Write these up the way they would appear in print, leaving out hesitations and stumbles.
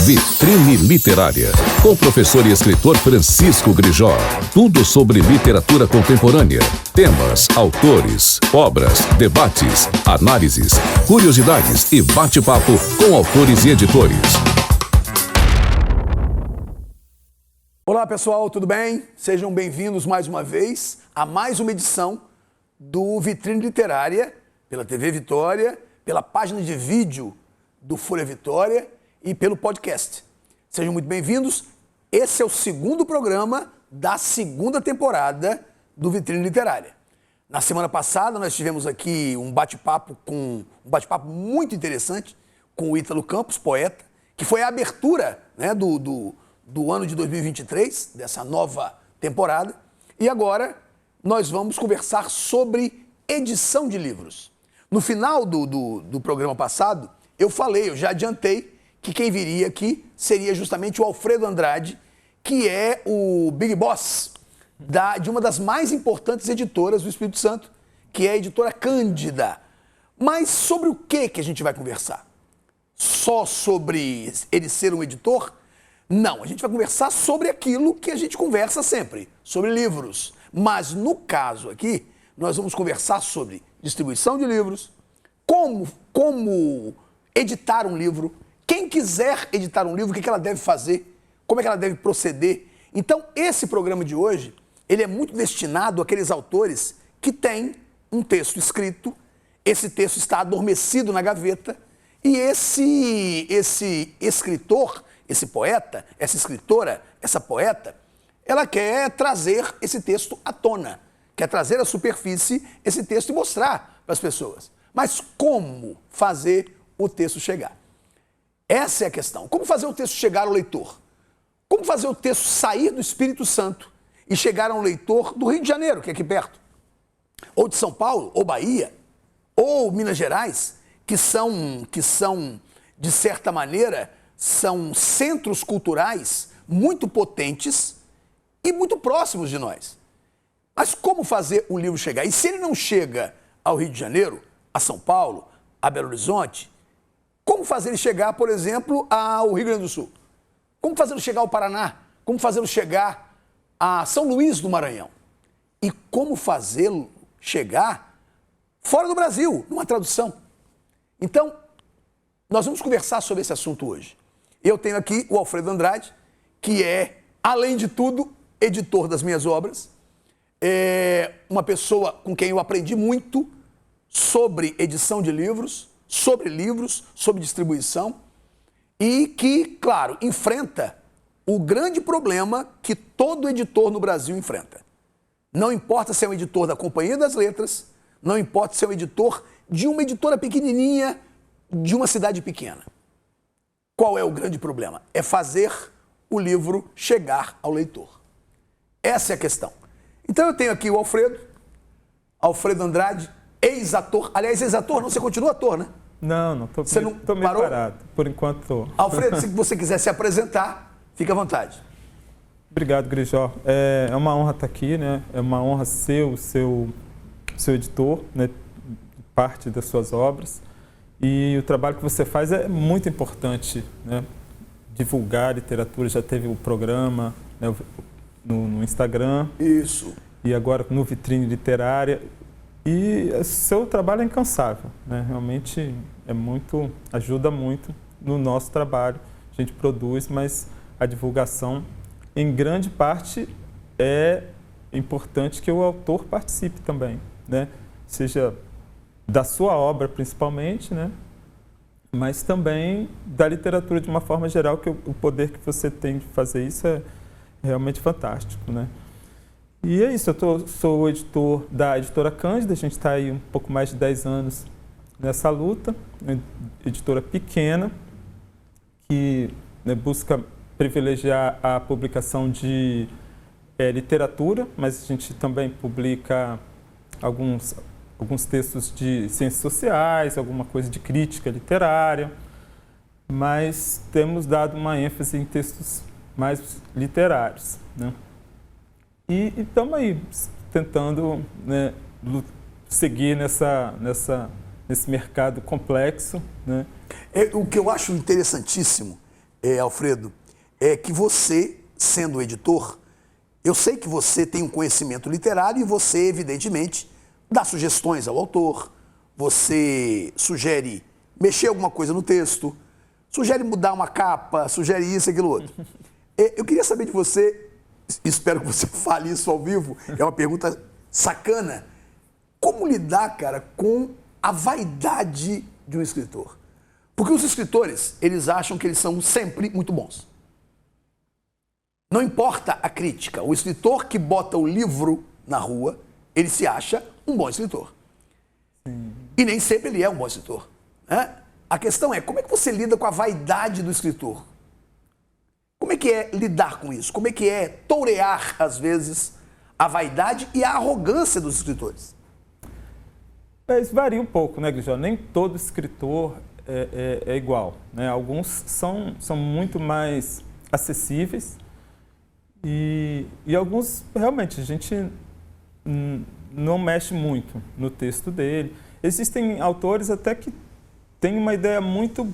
Vitrine Literária, com o professor e escritor Francisco Grijó. Tudo sobre literatura contemporânea. Temas, autores, obras, debates, análises, curiosidades e bate-papo com autores e editores. Olá pessoal, tudo bem? Sejam bem-vindos mais uma vez a mais uma edição do Vitrine Literária, pela TV Vitória, pela página de vídeo do Folha Vitória e pelo podcast. Sejam muito bem-vindos. Esse é o segundo programa da segunda temporada do Vitrine Literária. Na semana passada nós tivemos aqui um bate-papo muito interessante com o Ítalo Campos, poeta, que foi a abertura, né, do ano de 2023, dessa nova temporada. E agora nós vamos conversar sobre edição de livros. No final do programa passado, eu já adiantei que quem viria aqui seria justamente o Alfredo Andrade, que é o Big Boss de uma das mais importantes editoras do Espírito Santo, que é a editora Cândida. Mas sobre o que a gente vai conversar? Só sobre ele ser um editor? Não, a gente vai conversar sobre aquilo que a gente conversa sempre, sobre livros. Mas no caso aqui, nós vamos conversar sobre distribuição de livros, como editar um livro, quem quiser editar um livro, o que ela deve fazer, como é que ela deve proceder. Então, esse programa de hoje, ele é muito destinado àqueles autores que têm um texto escrito, esse texto está adormecido na gaveta, e esse escritor, esse poeta, essa escritora, essa poeta, ela quer trazer esse texto à tona, quer trazer à superfície esse texto e mostrar para as pessoas. Mas como fazer o texto chegar? Essa é a questão. Como fazer o texto chegar ao leitor? Como fazer o texto sair do Espírito Santo e chegar a um leitor do Rio de Janeiro, que é aqui perto, ou de São Paulo, ou Bahia, ou Minas Gerais, que são de certa maneira, são centros culturais muito potentes e muito próximos de nós. Mas como fazer o livro chegar? E se ele não chega ao Rio de Janeiro, a São Paulo, a Belo Horizonte, como fazer ele chegar, por exemplo, ao Rio Grande do Sul? Como fazê-lo chegar ao Paraná? Como fazê-lo chegar a São Luís do Maranhão? E como fazê-lo chegar fora do Brasil, numa tradução? Então, nós vamos conversar sobre esse assunto hoje. Eu tenho aqui o Alfredo Andrade, que é, além de tudo, editor das minhas obras. É uma pessoa com quem eu aprendi muito sobre edição de livros, sobre distribuição e que, claro, enfrenta o grande problema que todo editor no Brasil enfrenta. Não importa se é um editor da Companhia das Letras, não importa se é um editor de uma editora pequenininha, de uma cidade pequena. Qual é o grande problema? É fazer o livro chegar ao leitor. Essa é a questão. Então eu tenho aqui o Alfredo Andrade, ex-ator. Aliás, ex-ator, não, você continua ator, né? Não, tô meio parado. Por enquanto tô. Alfredo, se você quiser se apresentar, fique à vontade. Obrigado, Grijó. É uma honra estar aqui, né? É uma honra ser o seu editor, né? Parte das suas obras. E o trabalho que você faz é muito importante, né? Divulgar literatura, já teve o programa, né? No Instagram. Isso. E agora no Vitrine Literária. E seu trabalho é incansável, né? Realmente ajuda muito no nosso trabalho. A gente produz, mas a divulgação, em grande parte, é importante que o autor participe também, né? Seja da sua obra principalmente, né? Mas também da literatura de uma forma geral, que o poder que você tem de fazer isso é realmente fantástico, né? E é isso, sou o editor da editora Cândida, a gente está aí um pouco mais de 10 anos nessa luta, uma editora pequena, que, né, busca privilegiar a publicação de literatura, mas a gente também publica alguns textos de ciências sociais, alguma coisa de crítica literária, mas temos dado uma ênfase em textos mais literários, né? E estamos aí tentando, né, seguir nesse mercado complexo, né? O que eu acho interessantíssimo Alfredo, é que você, sendo editor, eu sei que você tem um conhecimento literário e você, evidentemente, dá sugestões ao autor, você sugere mexer alguma coisa no texto, sugere mudar uma capa, sugere isso, aquilo, outro. Eu queria saber de você, espero que você fale isso ao vivo, é uma pergunta sacana, como lidar, cara, com a vaidade de um escritor? Porque os escritores, eles acham que eles são sempre muito bons. Não importa a crítica, o escritor que bota o livro na rua, ele se acha um bom escritor. Sim. E nem sempre ele é um bom escritor, né? A questão é, como é que você lida com a vaidade do escritor? Como é que é lidar com isso? Como é que é tourear, às vezes, a vaidade e a arrogância dos escritores? Isso varia um pouco, né, Grijó? Nem todo escritor é igual, né? Alguns são muito mais acessíveis e alguns, realmente, a gente não mexe muito no texto dele. Existem autores até que têm uma ideia muito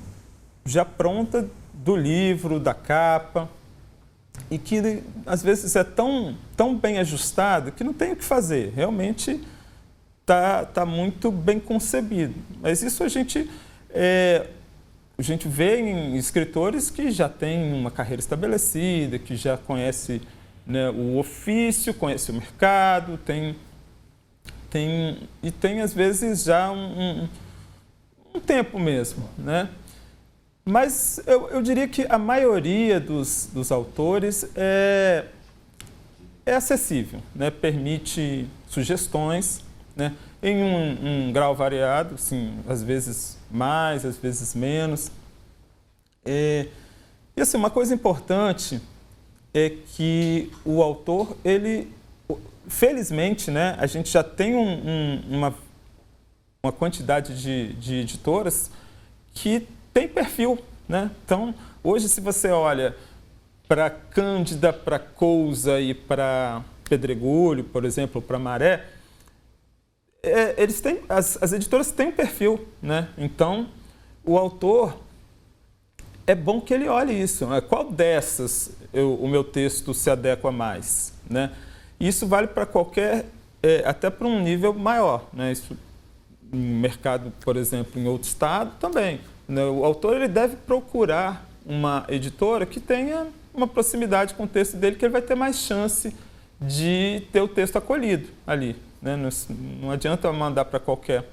já pronta do livro, da capa, e que às vezes é tão bem ajustado que não tem o que fazer. Realmente tá muito bem concebido. Mas isso a gente vê em escritores que já têm uma carreira estabelecida, que já conhece, né, o ofício, conhece o mercado, tem às vezes já um tempo mesmo, né? Mas eu diria que a maioria dos autores é acessível, né? Permite sugestões, né? Em um grau variado, assim, às vezes mais, às vezes menos. E assim, uma coisa importante é que o autor, ele, felizmente, né, a gente já tem uma quantidade de editoras que tem perfil, né? Então, hoje, se você olha para Cândida, para Cousa e para Pedregulho, por exemplo, para Maré, eles têm, as editoras têm um perfil, né? Então, o autor, é bom que ele olhe isso. Né? Qual dessas o meu texto se adequa mais, né? Isso vale para qualquer, até para um nível maior, né? Isso, no mercado, por exemplo, em outro estado, também. Né? O autor, ele deve procurar uma editora que tenha uma proximidade com o texto dele, que ele vai ter mais chance de ter o texto acolhido ali. Né? Não adianta mandar para qualquer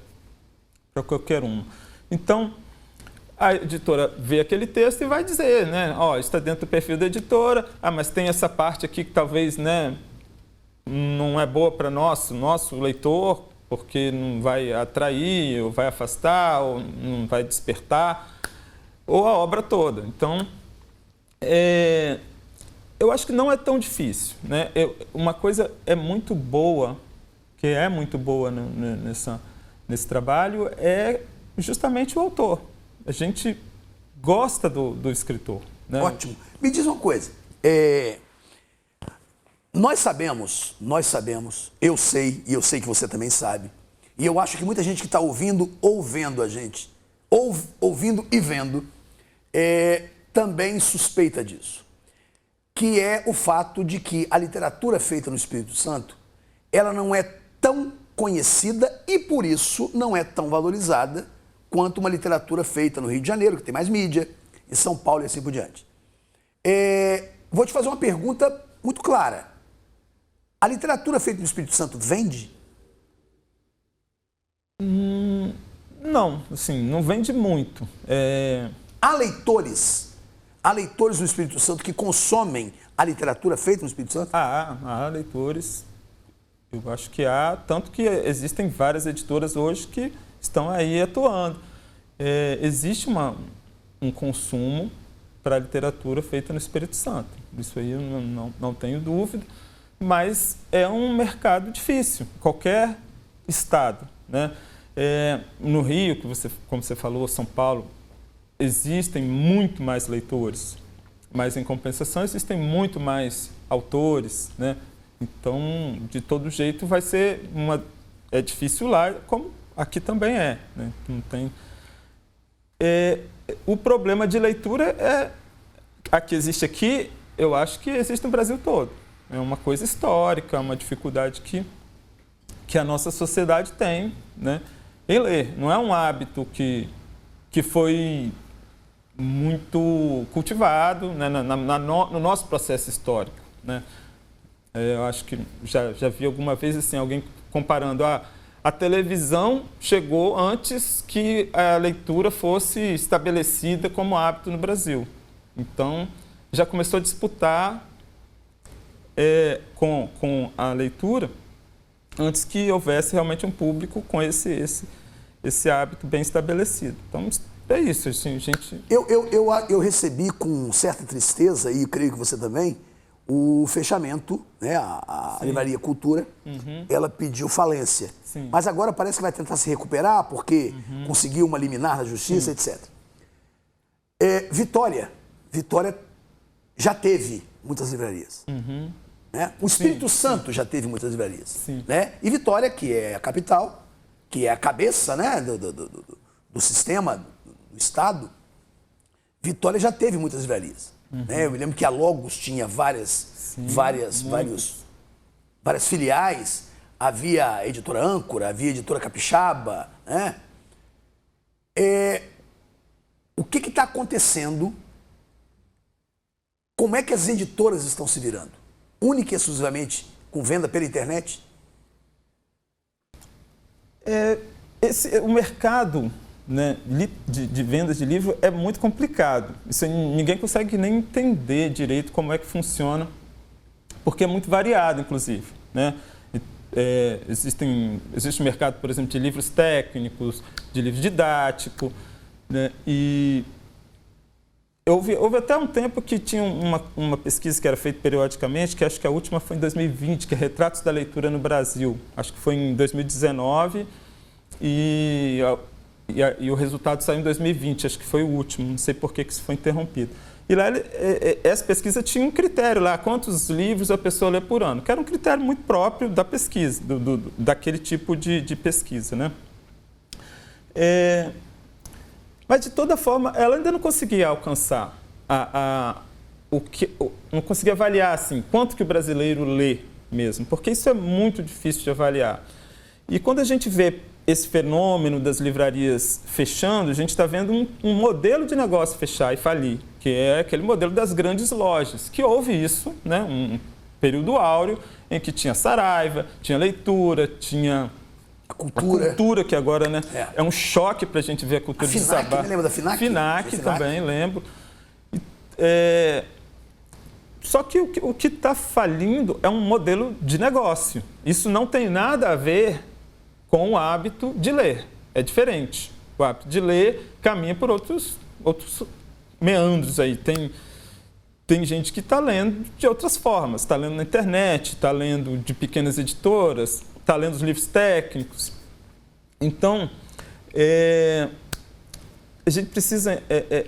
um. Então, a editora vê aquele texto e vai dizer, né? Ó, está dentro do perfil da editora, mas tem essa parte aqui que talvez, né, não é boa para nosso leitor, porque não vai atrair, ou vai afastar, ou não vai despertar, ou a obra toda. Então, eu acho que não é tão difícil, né? Uma coisa muito boa, que é muito boa nesse trabalho, é justamente o autor. A gente gosta do escritor. Né? Ótimo. Me diz uma coisa. Nós sabemos, eu sei, e eu sei que você também sabe, e eu acho que muita gente que está ouvindo ou vendo a gente, ouvindo e vendo, também suspeita disso, que é o fato de que a literatura feita no Espírito Santo, ela não é tão conhecida e, por isso, não é tão valorizada quanto uma literatura feita no Rio de Janeiro, que tem mais mídia, em São Paulo e assim por diante. Vou te fazer uma pergunta muito clara. A literatura feita no Espírito Santo vende? Não, assim, não vende muito. Há leitores do Espírito Santo que consomem a literatura feita no Espírito Santo? Há leitores. Eu acho que há, tanto que existem várias editoras hoje que estão aí atuando. Existe um consumo para a literatura feita no Espírito Santo. Isso aí eu não tenho dúvida. Mas é um mercado difícil, qualquer estado, né? No Rio, como você falou, São Paulo, existem muito mais leitores, mas em compensação existem muito mais autores, né? Então, de todo jeito, vai ser é difícil lá, como aqui também é, né? Não tem. O problema de leitura a que existe aqui, eu acho que existe no Brasil todo. É uma coisa histórica, uma dificuldade que a nossa sociedade tem, né, em ler. Não é um hábito que foi muito cultivado, né, no nosso processo histórico, né. Eu acho que já vi alguma vez assim, alguém comparando, a televisão chegou antes que a leitura fosse estabelecida como hábito no Brasil. Então, já começou a disputar com a leitura antes que houvesse realmente um público com esse hábito bem estabelecido. Então, é isso, assim, gente... Eu recebi com certa tristeza, e creio que você também, o fechamento, né, a Livraria Cultura, ela pediu falência. Sim. Mas agora parece que vai tentar se recuperar, porque conseguiu uma liminar na justiça, etc. Vitória já teve muitas livrarias. Né? O Espírito Santo já teve muitas livrarias. Né? E Vitória, que é a capital, que é a cabeça, né, do sistema, do Estado, Vitória já teve muitas livrarias. Né? Eu me lembro que a Logos tinha várias filiais. Havia a Editora Âncora, havia a Editora Capixaba. Né? O que está acontecendo? Como é que as editoras estão se virando? Única e exclusivamente com venda pela internet? O mercado, né, de vendas de livro é muito complicado. Isso ninguém consegue nem entender direito como é que funciona, porque é muito variado, inclusive. Né? Existe um mercado, por exemplo, de livros técnicos, de livro didático, né? E houve até um tempo que tinha uma pesquisa que era feita periodicamente, que acho que a última foi em 2020, que é Retratos da Leitura no Brasil. Acho que foi em 2019 e o resultado saiu em 2020, acho que foi o último, não sei por que isso foi interrompido. E lá, essa pesquisa tinha um critério lá, quantos livros a pessoa lê por ano, que era um critério muito próprio da pesquisa, daquele tipo de pesquisa, né? Mas, de toda forma, ela ainda não conseguia alcançar, não conseguia avaliar assim, quanto que o brasileiro lê mesmo, porque isso é muito difícil de avaliar. E quando a gente vê esse fenômeno das livrarias fechando, a gente está vendo um modelo de negócio fechar e falir, que é aquele modelo das grandes lojas, que houve isso, né, um período áureo em que tinha Saraiva, tinha leitura, tinha a cultura, que agora, né, é um choque para a gente ver a cultura de Sabá. Lembra da FINAC? FINAC também, lembro. Só que o que está falindo é um modelo de negócio. Isso não tem nada a ver com o hábito de ler. É diferente. O hábito de ler caminha por outros meandros aí. Tem gente que está lendo de outras formas. Está lendo na internet, está lendo de pequenas editoras, está lendo os livros técnicos. Então, a gente precisa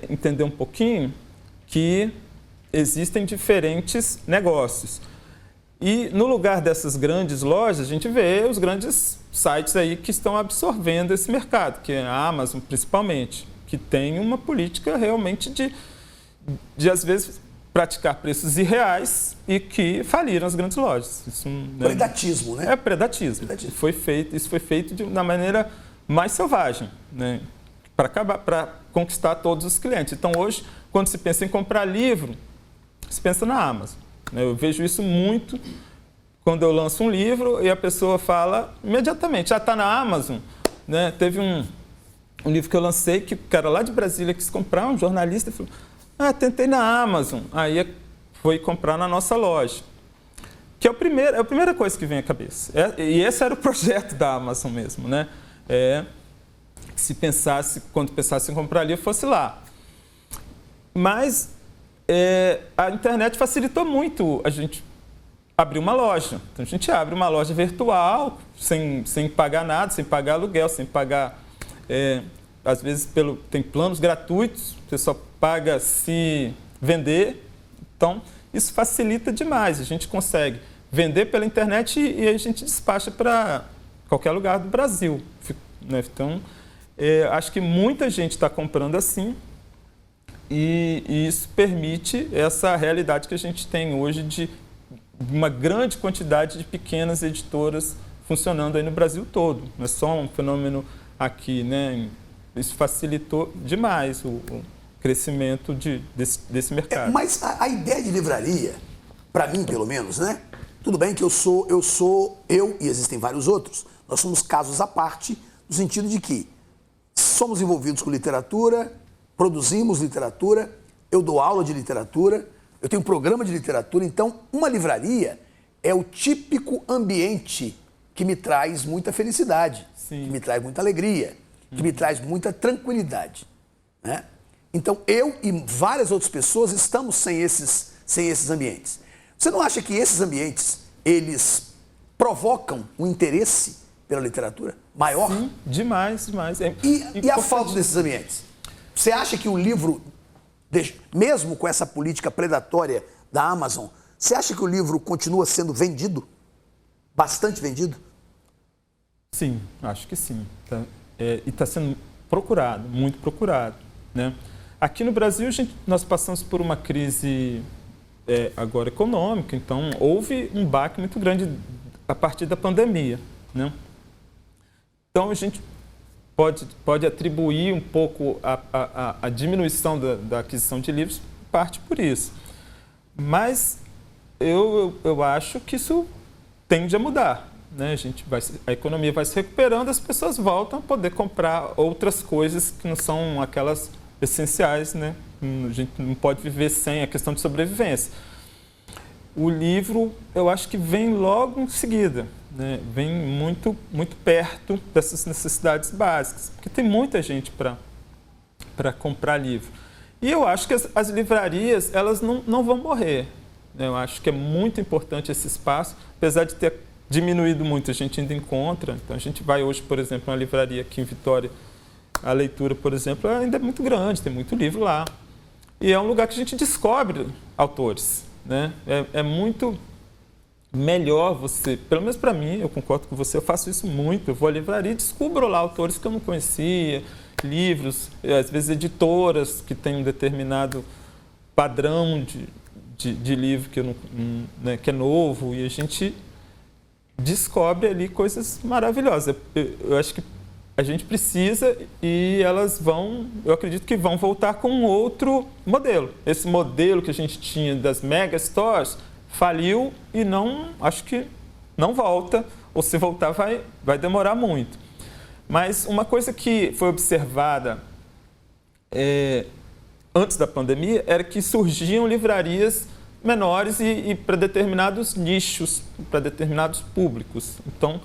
entender um pouquinho que existem diferentes negócios. E no lugar dessas grandes lojas, a gente vê os grandes sites aí que estão absorvendo esse mercado, que é a Amazon principalmente, que tem uma política realmente de às vezes, praticar preços irreais e que faliram as grandes lojas. Isso, né, predatismo, né? É predatismo. Isso foi feito da maneira mais selvagem, né, para conquistar todos os clientes. Então, hoje, quando se pensa em comprar livro, se pensa na Amazon. Eu vejo isso muito quando eu lanço um livro e a pessoa fala imediatamente, já está na Amazon. Né? Teve um livro que eu lancei que o cara lá de Brasília quis comprar, um jornalista, e falou, tentei na Amazon. Aí foi comprar na nossa loja. Que é a primeira coisa que vem à cabeça. E esse era o projeto da Amazon mesmo. Né? Se pensasse, quando pensasse em comprar livro, fosse lá. Mas a internet facilitou muito a gente abrir uma loja. Então, a gente abre uma loja virtual, sem pagar nada, sem pagar aluguel, sem pagar... às vezes, tem planos gratuitos, você só paga se vender. Então, isso facilita demais. A gente consegue vender pela internet e a gente despacha para qualquer lugar do Brasil. Né? Então, acho que muita gente está comprando assim. E isso permite essa realidade que a gente tem hoje de uma grande quantidade de pequenas editoras funcionando aí no Brasil todo. Não é só um fenômeno aqui, né? Isso facilitou demais o crescimento desse mercado. Mas a ideia de livraria, para mim pelo menos, né? Tudo bem que eu e existem vários outros, nós somos casos à parte, no sentido de que somos envolvidos com literatura, produzimos literatura, eu dou aula de literatura, eu tenho um programa de literatura, então uma livraria é o típico ambiente que me traz muita felicidade, Sim. que me traz muita alegria, que me traz muita tranquilidade, né? Então eu e várias outras pessoas estamos sem esses ambientes. Você não acha que esses ambientes, eles provocam um interesse pela literatura maior? Sim, demais. E a falta desses ambientes? Você acha que o livro, mesmo com essa política predatória da Amazon, você acha que o livro continua sendo vendido? Bastante vendido? Sim, acho que sim. E está sendo procurado, muito procurado, né? Aqui no Brasil, nós passamos por uma crise agora econômica, então houve um baque muito grande a partir da pandemia, né? Então a gente pode atribuir um pouco a diminuição da aquisição de livros, parte por isso. Mas eu acho que isso tende a mudar, né? A economia vai se recuperando, as pessoas voltam a poder comprar outras coisas que não são aquelas essenciais, né? A gente não pode viver sem a questão de sobrevivência. O livro, eu acho que vem logo em seguida, né? Vem muito, muito perto dessas necessidades básicas, porque tem muita gente para comprar livro. E eu acho que as livrarias, elas não vão morrer, né? Eu acho que é muito importante esse espaço, apesar de ter diminuído muito, a gente ainda encontra. Então, a gente vai hoje, por exemplo, numa livraria aqui em Vitória, a leitura, por exemplo, ainda é muito grande, tem muito livro lá. E é um lugar que a gente descobre autores, né? É muito melhor você, pelo menos para mim, eu concordo com você, eu faço isso muito, eu vou à livraria e descubro lá autores que eu não conhecia, livros, às vezes editoras que têm um determinado padrão de livro que, né, que é novo, e a gente descobre ali coisas maravilhosas. Eu acho que a gente precisa e elas eu acredito que vão voltar com um outro modelo. Esse modelo que a gente tinha das mega stores faliu e acho que não volta, ou se voltar vai demorar muito. Mas uma coisa que foi observada antes da pandemia era que surgiam livrarias menores e para determinados nichos, para determinados públicos. Então,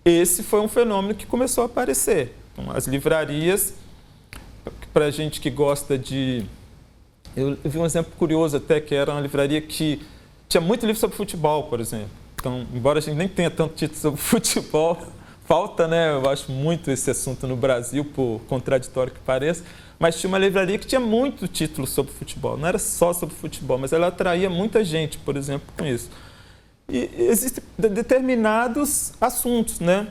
esse foi um fenômeno que começou a aparecer. Então, as livrarias, para a gente que gosta de... Eu vi um exemplo curioso até, que era uma livraria que tinha muito livro sobre futebol, por exemplo. Então, embora a gente nem tenha tanto título sobre futebol, falta, né? Eu acho muito esse assunto no Brasil, por contraditório que pareça, mas tinha uma livraria que tinha muito título sobre futebol. Não era só sobre futebol, mas ela atraía muita gente, por exemplo, com isso. E existem determinados assuntos, né?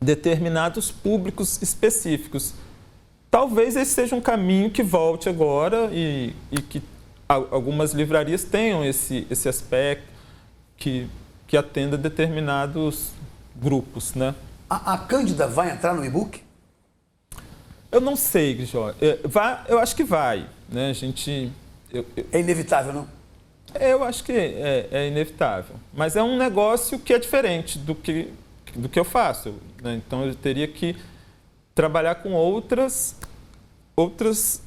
Determinados públicos específicos. Talvez esse seja um caminho que volte agora e que algumas livrarias tenham esse aspecto que atenda determinados grupos, né? A Cândida vai entrar no e-book? Eu não sei, Grijó. Eu acho que vai, né? É inevitável, não? Eu acho que é inevitável, mas é um negócio que é diferente do que eu faço, né? Então eu teria que trabalhar com outras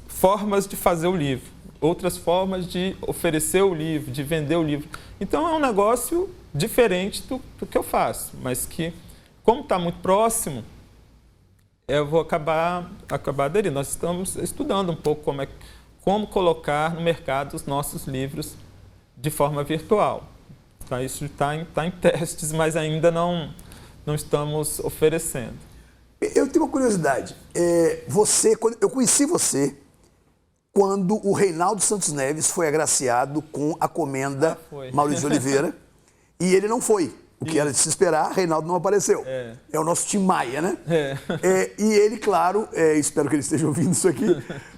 formas de fazer o livro, outras formas de oferecer o livro, de vender o livro. Então é um negócio diferente do que eu faço, mas que, como está muito próximo, eu vou acabar aderindo. Nós estamos estudando um pouco como colocar no mercado os nossos livros de forma virtual. Tá, isso está em testes, mas ainda não estamos oferecendo. Eu tenho uma curiosidade. Eu conheci você quando o Reinaldo Santos Neves foi agraciado com a comenda Maurício de Oliveira e ele não foi. O que era de se esperar, Reinaldo não apareceu. É o nosso Tim Maia, né? E ele, claro, espero que ele esteja ouvindo isso aqui,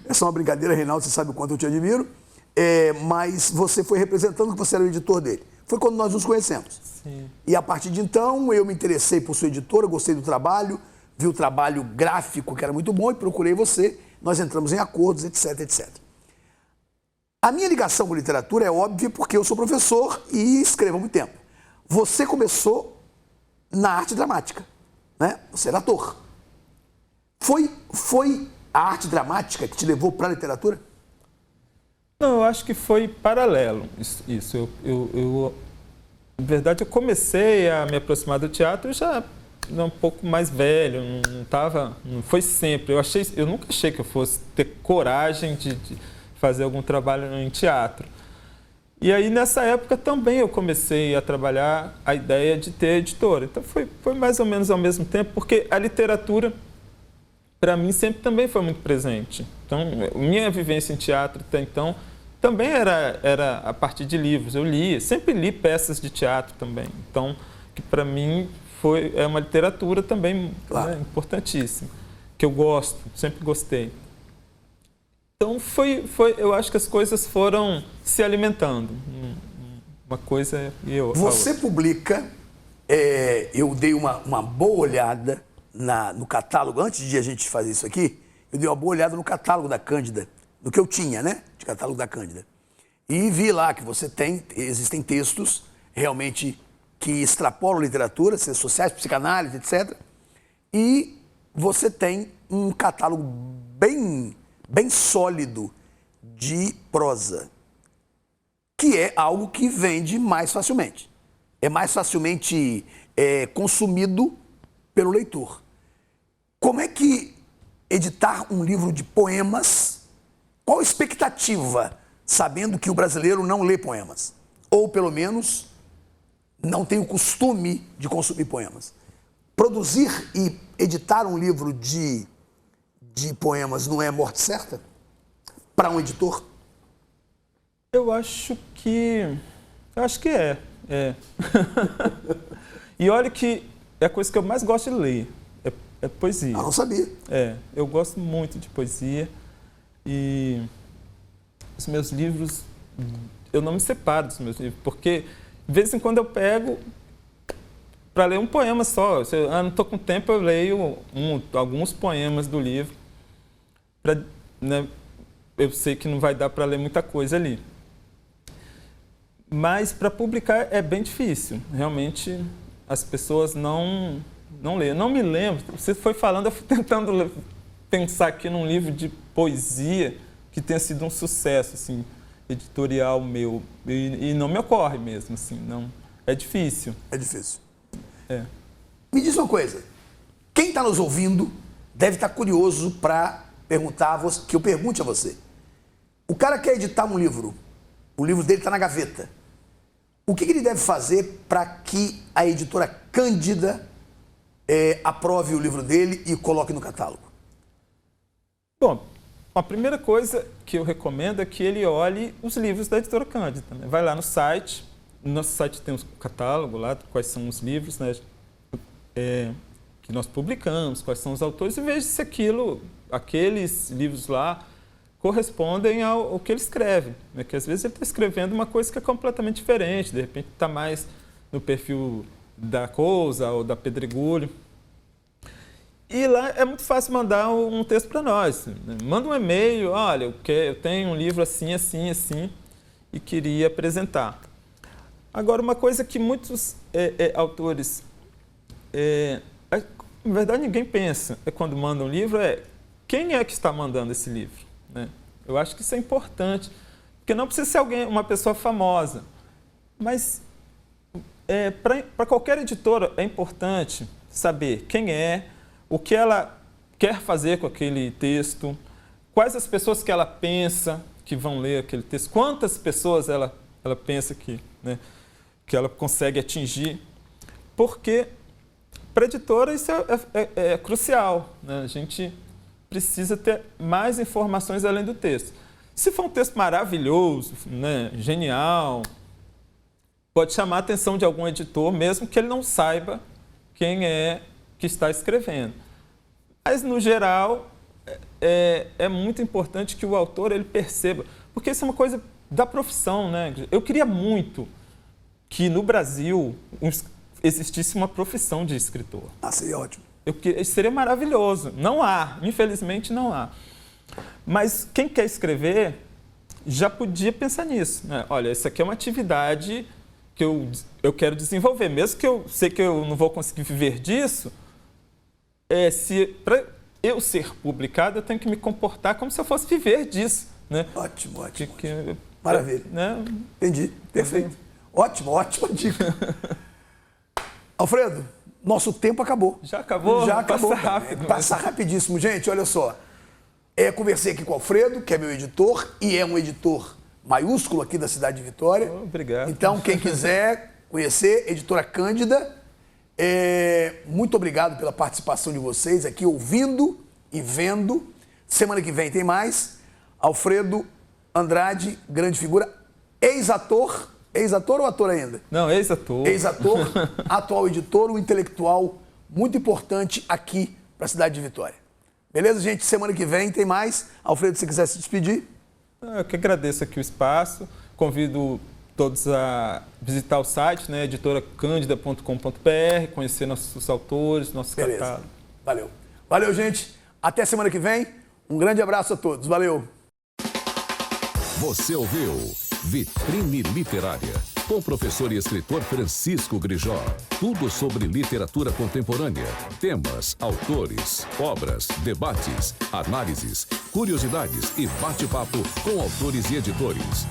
Essa é uma brincadeira, Reinaldo, você sabe o quanto eu te admiro. Mas você foi representando que você era o editor dele. Foi quando nós nos conhecemos. Sim. E a partir de então, eu me interessei por sua editora, gostei do trabalho, vi o trabalho gráfico, que era muito bom, e procurei você. Nós entramos em acordos, etc, etc. A minha ligação com literatura é óbvia porque eu sou professor e escrevo há muito tempo. Você começou na arte dramática, né? Você era ator. Foi a arte dramática que te levou para a literatura? Não, eu acho que foi paralelo isso. Na verdade, eu comecei a me aproximar do teatro já um pouco mais velho, não foi sempre. Eu nunca achei que eu fosse ter coragem de fazer algum trabalho em teatro. E aí, nessa época, também eu comecei a trabalhar a ideia de ter editora. Então, foi mais ou menos ao mesmo tempo, porque a literatura, para mim, sempre também foi muito presente. Então, minha vivência em teatro até então também era a partir de livros. Eu sempre li peças de teatro também. Então, que para mim é uma literatura também, claro, né, importantíssima, que eu gosto, sempre gostei. Então, eu acho que as coisas foram se alimentando, uma coisa e outra. Você publica, eu dei uma boa olhada no catálogo, antes de a gente fazer isso aqui, eu dei uma boa olhada no catálogo da Cândida, no que eu tinha, né, de catálogo da Cândida. E vi lá que existem textos realmente que extrapolam literatura, ciências sociais, psicanálise, etc. E você tem um catálogo bem sólido de prosa, que é algo que vende mais facilmente. É mais facilmente consumido pelo leitor. Como é que editar um livro de poemas, qual a expectativa, sabendo que o brasileiro não lê poemas? Ou, pelo menos, não tem o costume de consumir poemas. Produzir e editar um livro de poemas não é morte certa? Para um editor? Eu acho que é. E olha que é a coisa que eu mais gosto de ler, é poesia. Eu não sabia. Eu gosto muito de poesia e os meus livros, eu não me separo dos meus livros, porque de vez em quando eu pego para ler um poema só. Se eu não estou com tempo, eu leio alguns poemas do livro. Né, eu sei que não vai dar para ler muita coisa ali. Mas para publicar é bem difícil. Realmente as pessoas não leem. Eu não me lembro. Você foi falando, eu fui tentando pensar aqui num livro de poesia que tenha sido um sucesso, assim, editorial meu. E não me ocorre mesmo, assim, não. É difícil. É difícil. Me diz uma coisa. Quem está nos ouvindo deve estar curioso para que eu pergunte a você. O cara quer editar um livro. O livro dele está na gaveta. O que ele deve fazer para que a editora Cândida aprove o livro dele e coloque no catálogo? Bom, a primeira coisa que eu recomendo é que ele olhe os livros da editora Cândida, né? Vai lá no site. No nosso site tem um catálogo lá, quais são os livros, né, que nós publicamos, quais são os autores, e veja se aqueles livros lá correspondem ao que ele escreve, né? Que às vezes ele está escrevendo uma coisa que é completamente diferente, de repente está mais no perfil da Cousa ou da Pedregulho. E lá é muito fácil mandar um texto para nós, né? Manda um e-mail, olha, eu tenho um livro assim, assim, assim, e queria apresentar. Agora, uma coisa que muitos autores, na verdade ninguém pensa, quando manda um livro, quem é que está mandando esse livro, né? Eu acho que isso é importante, porque não precisa ser uma pessoa famosa, mas para qualquer editora é importante saber quem é, o que ela quer fazer com aquele texto, quais as pessoas que ela pensa que vão ler aquele texto, quantas pessoas ela pensa que ela consegue atingir, porque para a editora isso é crucial, né? A gente precisa ter mais informações além do texto. Se for um texto maravilhoso, né, genial, pode chamar a atenção de algum editor, mesmo que ele não saiba quem é que está escrevendo. Mas, no geral, é muito importante que o autor ele perceba, porque isso é uma coisa da profissão, né? Eu queria muito que no Brasil existisse uma profissão de escritor. Seria ótimo. Seria maravilhoso. Não há, infelizmente não há. Mas quem quer escrever já podia pensar nisso, né? Olha, isso aqui é uma atividade que eu quero desenvolver, mesmo que eu sei que eu não vou conseguir viver disso, para eu ser publicado, eu tenho que me comportar como se eu fosse viver disso, né? Ótimo, ótimo. Maravilha. Né? Entendi, perfeito. Ótimo, ótima dica. Alfredo, nosso tempo acabou. Já acabou? Já acabou. Passa rápido. Passa rapidíssimo. Gente, olha só. Conversei aqui com o Alfredo, que é meu editor, e é um editor maiúsculo aqui da cidade de Vitória. Obrigado. Então, quem quiser conhecer, Editora Cândida, muito obrigado pela participação de vocês aqui, ouvindo e vendo. Semana que vem tem mais. Alfredo Andrade, grande figura, ex-ator ou ator ainda? Não, ex-ator. Ex-ator, atual editor, um intelectual muito importante aqui para a cidade de Vitória. Beleza, gente? Semana que vem tem mais. Alfredo, se quiser se despedir. Eu que agradeço aqui o espaço. Convido todos a visitar o site, né, editoracandida.com.br, conhecer nossos autores, nossos catálogos. Valeu. Valeu, gente. Até semana que vem. Um grande abraço a todos. Valeu. Você ouviu Vitrine Literária, com o professor e escritor Francisco Grijó. Tudo sobre literatura contemporânea, temas, autores, obras, debates, análises, curiosidades e bate-papo com autores e editores.